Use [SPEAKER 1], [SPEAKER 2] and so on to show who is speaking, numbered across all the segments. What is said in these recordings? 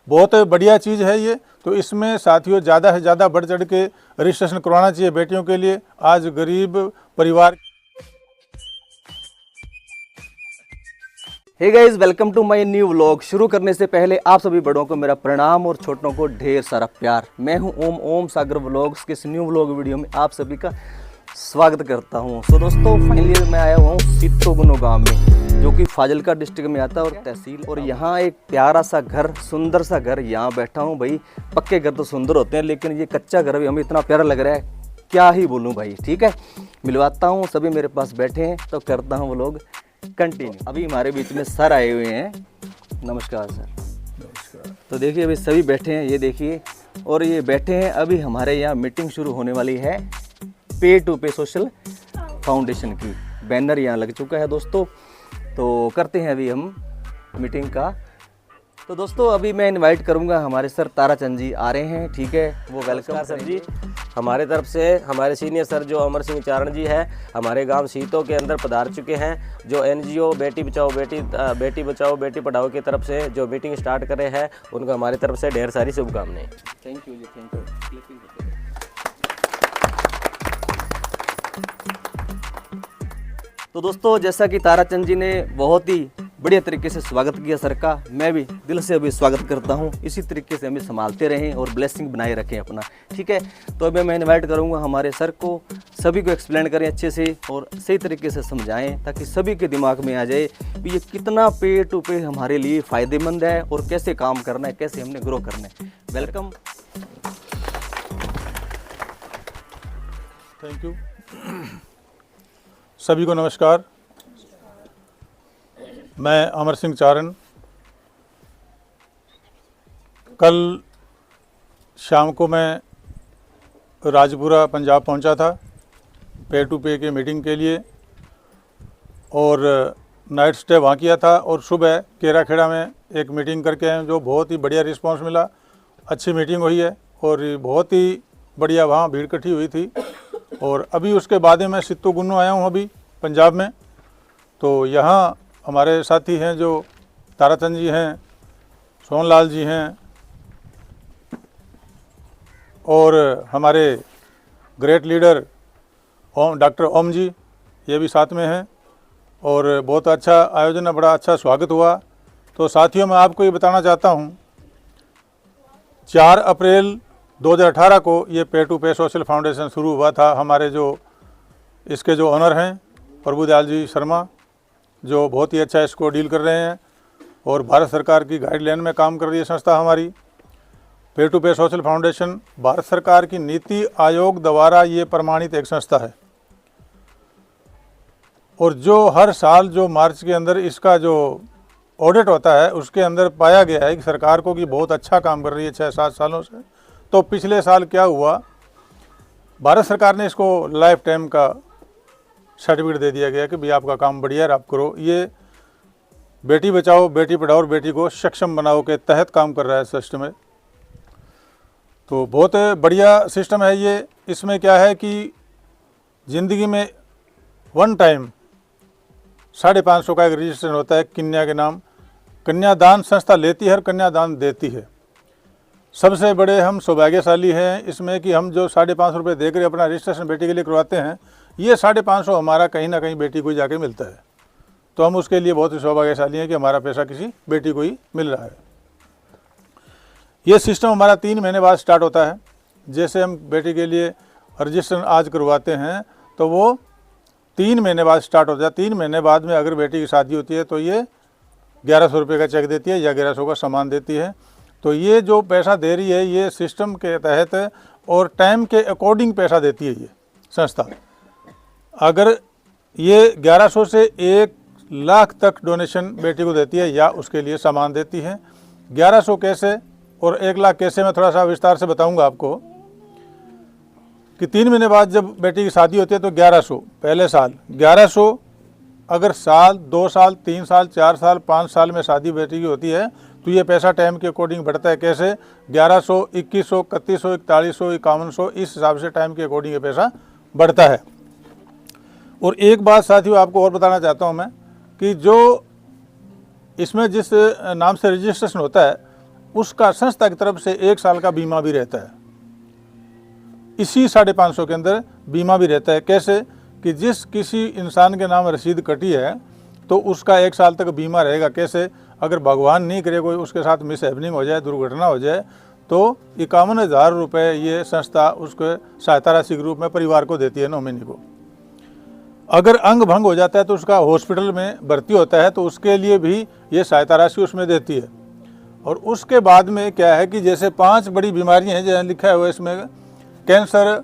[SPEAKER 1] बहुत बढ़िया चीज़ है ये। तो इसमें साथियों ज़्यादा से ज़्यादा बढ़ चढ़ के रजिस्ट्रेशन करवाना चाहिए बेटियों के लिए। आज गरीब परिवार।
[SPEAKER 2] Hey guys, welcome to my new vlog. शुरू करने से पहले आप सभी बड़ों को मेरा प्रणाम और छोटों को ढेर सारा प्यार। मैं हूं ओम सागर व्लॉग्स के इस न्यू व्लॉग वीडियो में आप सभी का स्वागत करता हूं। सो दोस्तों, फाइनली मैं आया हुआ हूं सित्तोगुनो गांव में, जो कि फाजिलका डिस्ट्रिक्ट में आता है और तहसील। और यहाँ एक प्यारा सा घर, सुंदर सा घर, यहाँ बैठा हूँ भाई। पक्के घर तो सुंदर होते हैं, लेकिन ये कच्चा घर भी हमें इतना प्यारा लग रहा है, क्या ही बोलूँ भाई। ठीक है, मिलवाता हूँ, सभी मेरे पास बैठे हैं तो करता हूँ व्लॉग कंटिन्यू। अभी हमारे बीच में सर आए हुए हैं। नमस्कार सर।
[SPEAKER 1] नमस्कार।
[SPEAKER 2] तो देखिए अभी सभी बैठे हैं, ये देखिए। और ये बैठे हैं, अभी हमारे यहाँ मीटिंग शुरू होने वाली है पे टू पे सोशल फाउंडेशन की। बैनर यहाँ लग चुका है दोस्तों। तो करते हैं अभी हम मीटिंग का। तो दोस्तों अभी मैं इनवाइट करूंगा, हमारे सर ताराचंद जी आ रहे हैं। ठीक है, वो वेलकम
[SPEAKER 3] सर जी। हमारे तरफ से हमारे सीनियर सर जो अमर सिंह चारण जी हैं, हमारे गांव सीतो के अंदर पधार चुके हैं। जो एनजीओ बेटी बचाओ बेटी पढ़ाओ की तरफ से जो मीटिंग स्टार्ट कर रहे हैं, उनको हमारी तरफ से ढेर सारी शुभकामनाएं।
[SPEAKER 2] थैंक यू जी, थैंक यू। तो दोस्तों, जैसा कि ताराचंद जी ने बहुत ही बढ़िया तरीके से स्वागत किया सर का, मैं भी दिल से अभी स्वागत करता हूं। इसी तरीके से हमें संभालते रहें और ब्लेसिंग बनाए रखें अपना। ठीक है, तो अभी मैं इनवाइट करूंगा हमारे सर को, सभी को एक्सप्लेन करें अच्छे से और सही तरीके से समझाएं, ताकि सभी के दिमाग में आ जाए कि ये कितना पे टू पे हमारे लिए फ़ायदेमंद है और कैसे काम करना है, कैसे हमने ग्रो करना है। वेलकम।
[SPEAKER 1] Thank you. सभी को नमस्कार। मैं अमर सिंह चारण कल शाम को मैं राजपुरा पंजाब पहुंचा था पे टू पे के मीटिंग के लिए, और नाइट स्टे वहाँ किया था। और सुबह केराखेड़ा में एक मीटिंग करके आए, जो बहुत ही बढ़िया रिस्पांस मिला। अच्छी मीटिंग हुई है और बहुत ही बढ़िया वहाँ भीड़ इकट्ठी हुई थी। और अभी उसके बाद मैं सित्तोगुनो आया हूँ अभी पंजाब में। तो यहाँ हमारे साथी हैं जो ताराचंद जी हैं, सोनलाल जी हैं, और हमारे ग्रेट लीडर डॉक्टर ओम जी, ये भी साथ में हैं। और बहुत अच्छा आयोजन है, बड़ा अच्छा स्वागत हुआ। तो साथियों, मैं आपको ये बताना चाहता हूँ, 4 अप्रैल 2018 को ये पे टू पे सोशल फाउंडेशन शुरू हुआ था। हमारे जो इसके जो ऑनर हैं प्रभुदयाल जी शर्मा, जो बहुत ही अच्छा इसको डील कर रहे हैं और भारत सरकार की गाइडलाइन में काम कर रही है संस्था हमारी। पे टू पे सोशल फाउंडेशन भारत सरकार की नीति आयोग द्वारा ये प्रमाणित एक संस्था है। और जो हर साल जो मार्च के अंदर इसका जो ऑडिट होता है, उसके अंदर पाया गया है कि सरकार को कि बहुत अच्छा काम कर रही है 6-7 सालों से। तो पिछले साल क्या हुआ, भारत सरकार ने इसको लाइफ टाइम का सर्टिफिकेट दे दिया गया कि भाई आपका काम बढ़िया है, आप करो। ये बेटी बचाओ बेटी पढ़ाओ और बेटी को सक्षम बनाओ के तहत काम कर रहा है सिस्टम है। तो बहुत बढ़िया सिस्टम है ये। इसमें क्या है कि ज़िंदगी में वन टाइम 550 का एक रजिस्ट्रेशन होता है कन्या के नाम। कन्यादान संस्था लेती है और कन्यादान देती है। सबसे बड़े हम सौभाग्यशाली हैं इसमें कि हम जो 550 रुपये देकर अपना रजिस्ट्रेशन बेटी के लिए करवाते हैं, ये 550 हमारा कहीं ना कहीं बेटी को जाके मिलता है। तो हम उसके लिए बहुत ही सौभाग्यशाली हैं कि हमारा पैसा किसी बेटी को ही मिल रहा है। ये सिस्टम हमारा 3 महीने बाद स्टार्ट होता है। जैसे हम बेटी के लिए रजिस्ट्रेशन आज करवाते हैं तो वो 3 महीने बाद स्टार्ट होता है। 3 महीने बाद में अगर बेटी की शादी होती है तो ये 1100 रुपये का चेक देती है या 1100 का सामान देती है। तो ये जो पैसा दे रही है ये सिस्टम के तहत और टाइम के अकॉर्डिंग पैसा देती है ये संस्था। अगर ये 1100 से 1 लाख तक डोनेशन बेटी को देती है या उसके लिए सामान देती है। 1100 कैसे और 1 लाख कैसे, मैं थोड़ा सा विस्तार से बताऊंगा आपको। कि 3 महीने बाद जब बेटी की शादी होती है तो 1100 पहले साल, 1100 अगर साल 2 साल 3 साल 4 साल 5 साल में शादी बेटी की होती है तो ये पैसा टाइम के अकॉर्डिंग बढ़ता है। कैसे? 1100, 2100, 3100, 4100, 5100, इस हिसाब से टाइम के अकॉर्डिंग ये पैसा बढ़ता है। और एक बात साथियों आपको और बताना चाहता हूँ मैं कि जो इसमें जिस नाम से रजिस्ट्रेशन होता है, उसका संस्था की तरफ से 1 साल का बीमा भी रहता है। इसी 550 के अंदर बीमा भी रहता है। कैसे कि जिस किसी इंसान के नाम रसीद कटी है तो उसका 1 साल तक बीमा रहेगा। कैसे, अगर भगवान नहीं करे कोई उसके साथ मिस हैपनिंग हो जाए, दुर्घटना हो जाए, तो 51,000 रुपये ये संस्था उसको सहायता राशि के रूप में परिवार को देती है, नॉमिनी को। अगर अंग भंग हो जाता है तो उसका हॉस्पिटल में भर्ती होता है तो उसके लिए भी ये सहायता राशि उसमें देती है। और उसके बाद में क्या है कि जैसे 5 बड़ी बीमारियां हैं, जैसे लिखा हुआ है इसमें, कैंसर,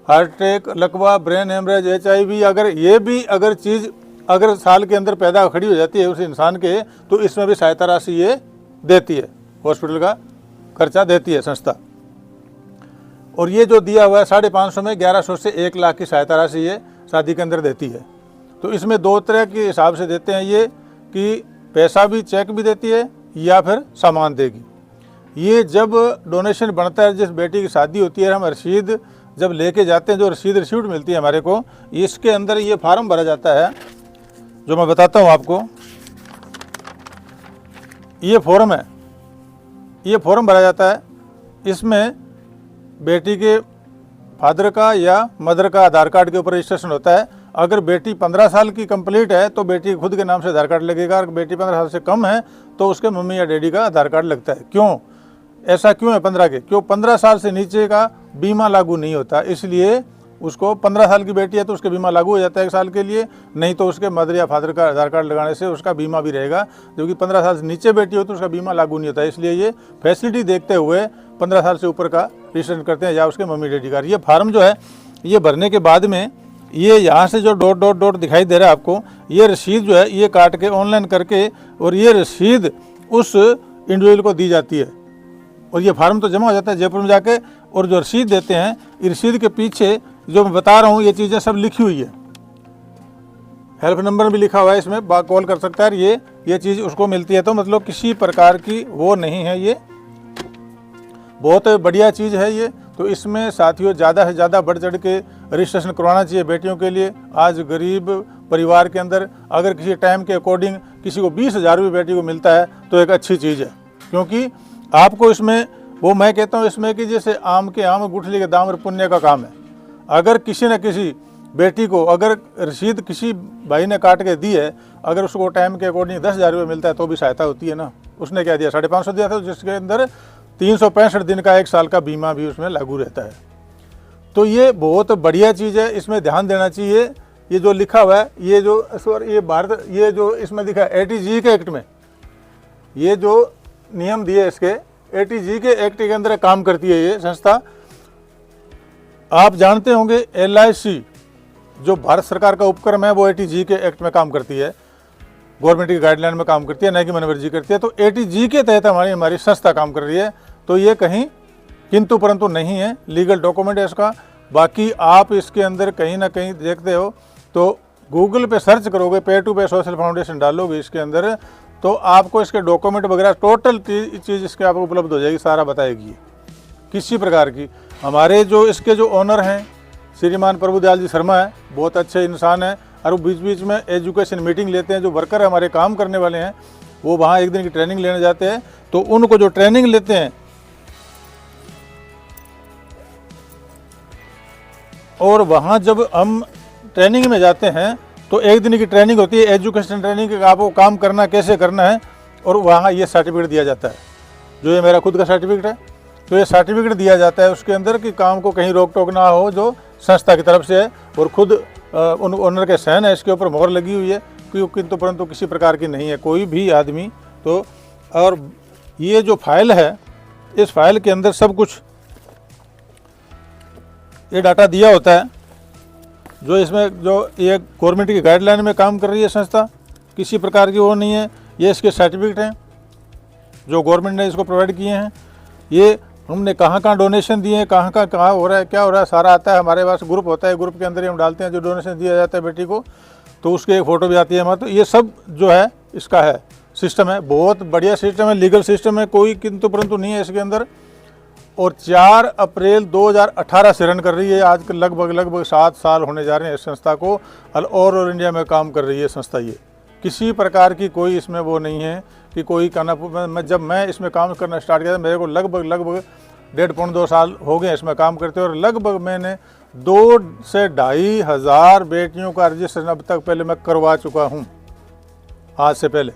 [SPEAKER 1] हार्ट अटैक, लकवा, ब्रेन हेमरेज, HIV, अगर ये भी अगर चीज़ अगर साल के अंदर पैदा खड़ी हो जाती है उस इंसान के, तो इसमें भी सहायता राशि ये देती है, हॉस्पिटल का खर्चा देती है संस्था। और ये जो दिया हुआ है 550 में 1100 से 1 लाख की सहायता राशि ये शादी के अंदर देती है। तो इसमें 2 तरह के हिसाब से देते हैं ये, कि पैसा भी चेक भी देती है या फिर सामान देगी। ये जब डोनेशन बनता है, जिस बेटी की शादी होती है, हम रसीद जब लेके जाते हैं, जो रिसीट मिलती है हमारे को, इसके अंदर ये फार्म भरा जाता है जो मैं बताता हूँ आपको। ये फॉर्म है, ये फॉर्म भरा जाता है। इसमें बेटी के फादर का या मदर का आधार कार्ड के ऊपर रजिस्ट्रेशन होता है। अगर बेटी 15 साल की कंप्लीट है तो बेटी खुद के नाम से आधार कार्ड लगेगा। अगर बेटी 15 साल से कम है तो उसके मम्मी या डैडी का आधार कार्ड लगता है। क्यों ऐसा क्यों है 15 के? क्यों 15 साल से नीचे का बीमा लागू नहीं होता, इसलिए उसको 15 साल की बेटी है तो उसके बीमा लागू हो जाता है 1 साल के लिए, नहीं तो उसके मदर या फादर का आधार कार्ड लगाने से उसका बीमा भी रहेगा। जो कि 15 साल से नीचे बेटी हो तो उसका बीमा लागू नहीं होता, इसलिए ये फैसिलिटी देखते हुए 15 साल से ऊपर का रजिस्ट्रेशन करते हैं या उसके मम्मी डैडी का। ये फार्म जो है ये भरने के बाद में ये यहाँ से जो डॉट डॉट डॉट दिखाई दे रहा है आपको, ये रसीद जो है ये काट के ऑनलाइन करके और ये रसीद उस इंडिविजुअल को दी जाती है। और ये फार्म तो जमा हो जाता है जयपुर में जाके, और जो रसीद देते हैं, रसीद के पीछे जो मैं बता रहा हूँ ये चीज़ें सब लिखी हुई है। हेल्प नंबर भी लिखा हुआ है इसमें, कॉल कर सकता है। ये चीज़ उसको मिलती है। तो मतलब किसी प्रकार की वो नहीं है, ये बहुत बढ़िया चीज़ है ये। तो इसमें साथियों ज़्यादा से ज़्यादा बढ़ चढ़ के रजिस्ट्रेशन करवाना चाहिए बेटियों के लिए। आज गरीब परिवार के अंदर अगर किसी टाइम के अकॉर्डिंग किसी को 20,000 रुपये बेटी को मिलता है तो एक अच्छी चीज़ है। क्योंकि आपको इसमें वो मैं कहता हूँ इसमें कि जैसे आम के आम गुठली के दाम और पुण्य का काम है। अगर किसी न किसी बेटी को अगर रसीद किसी भाई ने काट के दी है, अगर उसको टाइम के अकॉर्डिंग 10,000 रुपये मिलता है तो भी सहायता होती है ना। उसने क्या दिया, 550 दिया था, जिसके अंदर 365 दिन का 1 साल का बीमा भी उसमें लागू रहता है। तो ये बहुत बढ़िया चीज़ है, इसमें ध्यान देना चाहिए। ये जो लिखा हुआ है, ये जो ये भारत, ये जो इसमें लिखा है ATG के एक्ट में, ये जो नियम दिए इसके ATG के एक्ट के अंदर काम करती है ये संस्था। आप जानते होंगे LIC जो भारत सरकार का उपक्रम है वो ATG के एक्ट में काम करती है, गवर्नमेंट की गाइडलाइन में काम करती है, न कि मनोवर्जी करती है। तो ATG के तहत हमारी संस्था काम कर रही है। तो ये कहीं किंतु परंतु नहीं है, लीगल डॉक्यूमेंट है इसका। बाकी आप इसके अंदर कहीं ना कहीं देखते हो तो गूगल पे सर्च करोगे, पे टू पे सोशल फाउंडेशन डालोगे इसके अंदर, तो आपको इसके डॉक्यूमेंट वगैरह टोटल चीज़ इसके आपको उपलब्ध हो जाएगी, सारा बताएगी किसी प्रकार की। हमारे जो इसके जो ओनर हैं श्रीमान प्रभुदयाल जी शर्मा है, बहुत अच्छे इंसान हैं, और वो बीच बीच में एजुकेशन मीटिंग लेते हैं। जो वर्कर हमारे काम करने वाले हैं वो वहाँ 1 दिन की ट्रेनिंग लेने जाते हैं, तो उनको जो ट्रेनिंग लेते हैं और वहाँ जब हम ट्रेनिंग में जाते हैं तो 1 दिन की ट्रेनिंग होती है, एजुकेशन ट्रेनिंग, आपको काम करना कैसे करना है, और वहाँ ये सर्टिफिकेट दिया जाता है। जो ये मेरा खुद का सर्टिफिकेट है, तो ये सर्टिफिकेट दिया जाता है उसके अंदर कि काम को कहीं रोक टोक ना हो, जो संस्था की तरफ से है, और खुद उन ओनर के साइन है, इसके ऊपर मोहर लगी हुई है, किंतु परंतु किसी प्रकार की नहीं है कोई भी आदमी। तो और ये जो फाइल है, इस फाइल के अंदर सब कुछ ये डाटा दिया होता है। जो इसमें जो ये गवर्नमेंट की गाइडलाइन में काम कर रही है संस्था, किसी प्रकार की वो नहीं है। ये इसके सर्टिफिकेट हैं जो गवर्नमेंट ने इसको प्रोवाइड किए हैं। ये हमने कहाँ कहाँ डोनेशन दिए हैं, कहाँ हो रहा है, क्या हो रहा है, सारा आता है। हमारे पास ग्रुप होता है, ग्रुप के अंदर ही हम डालते हैं जो डोनेशन दिया जाता है बेटी को, तो उसकी एक फ़ोटो भी आती है हमारे। तो ये सब जो है इसका है सिस्टम है, बहुत बढ़िया सिस्टम है, लीगल सिस्टम है, कोई किंतु परंतु नहीं है इसके अंदर। और 4 अप्रैल 2018 से रन कर रही है। आज लगभग 7 साल होने जा रहे हैं इस संस्था को, और इंडिया में काम कर रही है संस्था। ये किसी प्रकार की कोई इसमें वो नहीं है कि कोई कहना, जब मैं इसमें काम करना स्टार्ट किया था मेरे को लगभग 1.5-2 साल हो गए इसमें काम करते, और लगभग मैंने 2 से 2.5 हज़ार बेटियों का रजिस्ट्रेशन अब तक पहले मैं करवा चुका हूँ आज से पहले।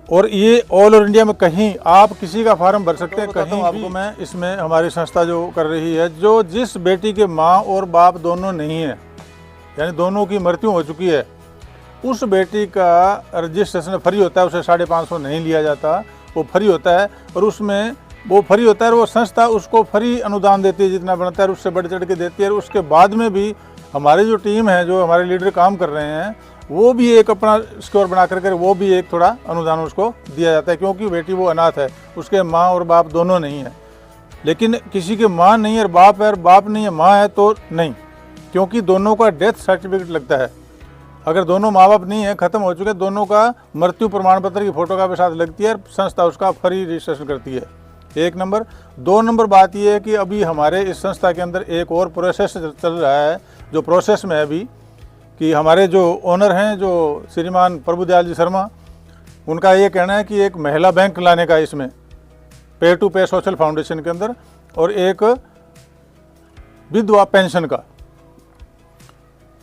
[SPEAKER 1] और ये ऑल ओवर इंडिया में कहीं आप किसी का फार्म भर सकते हैं, कहीं आपको मैं इसमें हमारी संस्था जो कर रही है, जो जिस बेटी के माँ और बाप दोनों नहीं है, यानी दोनों की मृत्यु हो चुकी है, उस बेटी का रजिस्ट्रेशन फ्री होता है, उसे 550 नहीं लिया जाता, वो फ्री होता है। और उसमें वो फ्री होता है और वो संस्था उसको फ्री अनुदान देती है, जितना बनता है उससे बढ़ चढ़ के देती है। और उसके बाद में भी हमारी जो टीम है, जो हमारे लीडर काम कर रहे हैं, वो भी एक अपना स्कोर बना करके वो भी एक थोड़ा अनुदान उसको दिया जाता है, क्योंकि बेटी वो अनाथ है, उसके माँ और बाप दोनों नहीं है। लेकिन किसी के माँ नहीं है और बाप है, और बाप नहीं है माँ है तो नहीं, क्योंकि दोनों का डेथ सर्टिफिकेट लगता है। अगर दोनों माँ बाप नहीं है, ख़त्म हो चुके, दोनों का मृत्यु प्रमाण पत्र की फ़ोटो का भी साथ लगती है, संस्था उसका फ्री रजिस्ट्रेशन करती है। 1 नंबर। 2 नंबर बात यह है कि अभी हमारे इस संस्था के अंदर एक और प्रोसेस चल रहा है, जो प्रोसेस में है अभी, कि हमारे जो ओनर हैं, जो श्रीमान प्रभुदयाल जी शर्मा, उनका ये कहना है कि एक महिला बैंक लाने का इसमें पे टू पे सोशल फाउंडेशन के अंदर, और एक विधवा पेंशन का।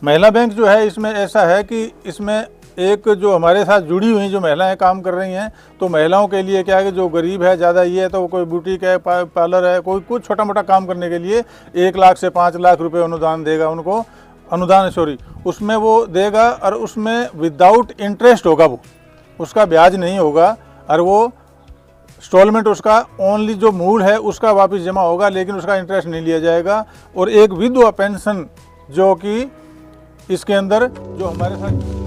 [SPEAKER 1] महिला बैंक जो है इसमें ऐसा है कि इसमें एक जो हमारे साथ जुड़ी हुई जो महिलाएं काम कर रही हैं, तो महिलाओं के लिए क्या है कि जो गरीब है, ज़्यादा ये है, तो कोई बुटीक है, पार्लर है, कोई कुछ छोटा मोटा काम करने के लिए 1 लाख से 5 लाख रुपए अनुदान देगा उनको, उसमें वो देगा, और उसमें विदाउट इंटरेस्ट होगा, वो उसका ब्याज नहीं होगा, और वो इंस्टॉलमेंट उसका ओनली जो मूल है उसका वापस जमा होगा, लेकिन उसका इंटरेस्ट नहीं लिया जाएगा। और एक विधवा पेंशन जो कि इसके अंदर जो हमारे साथ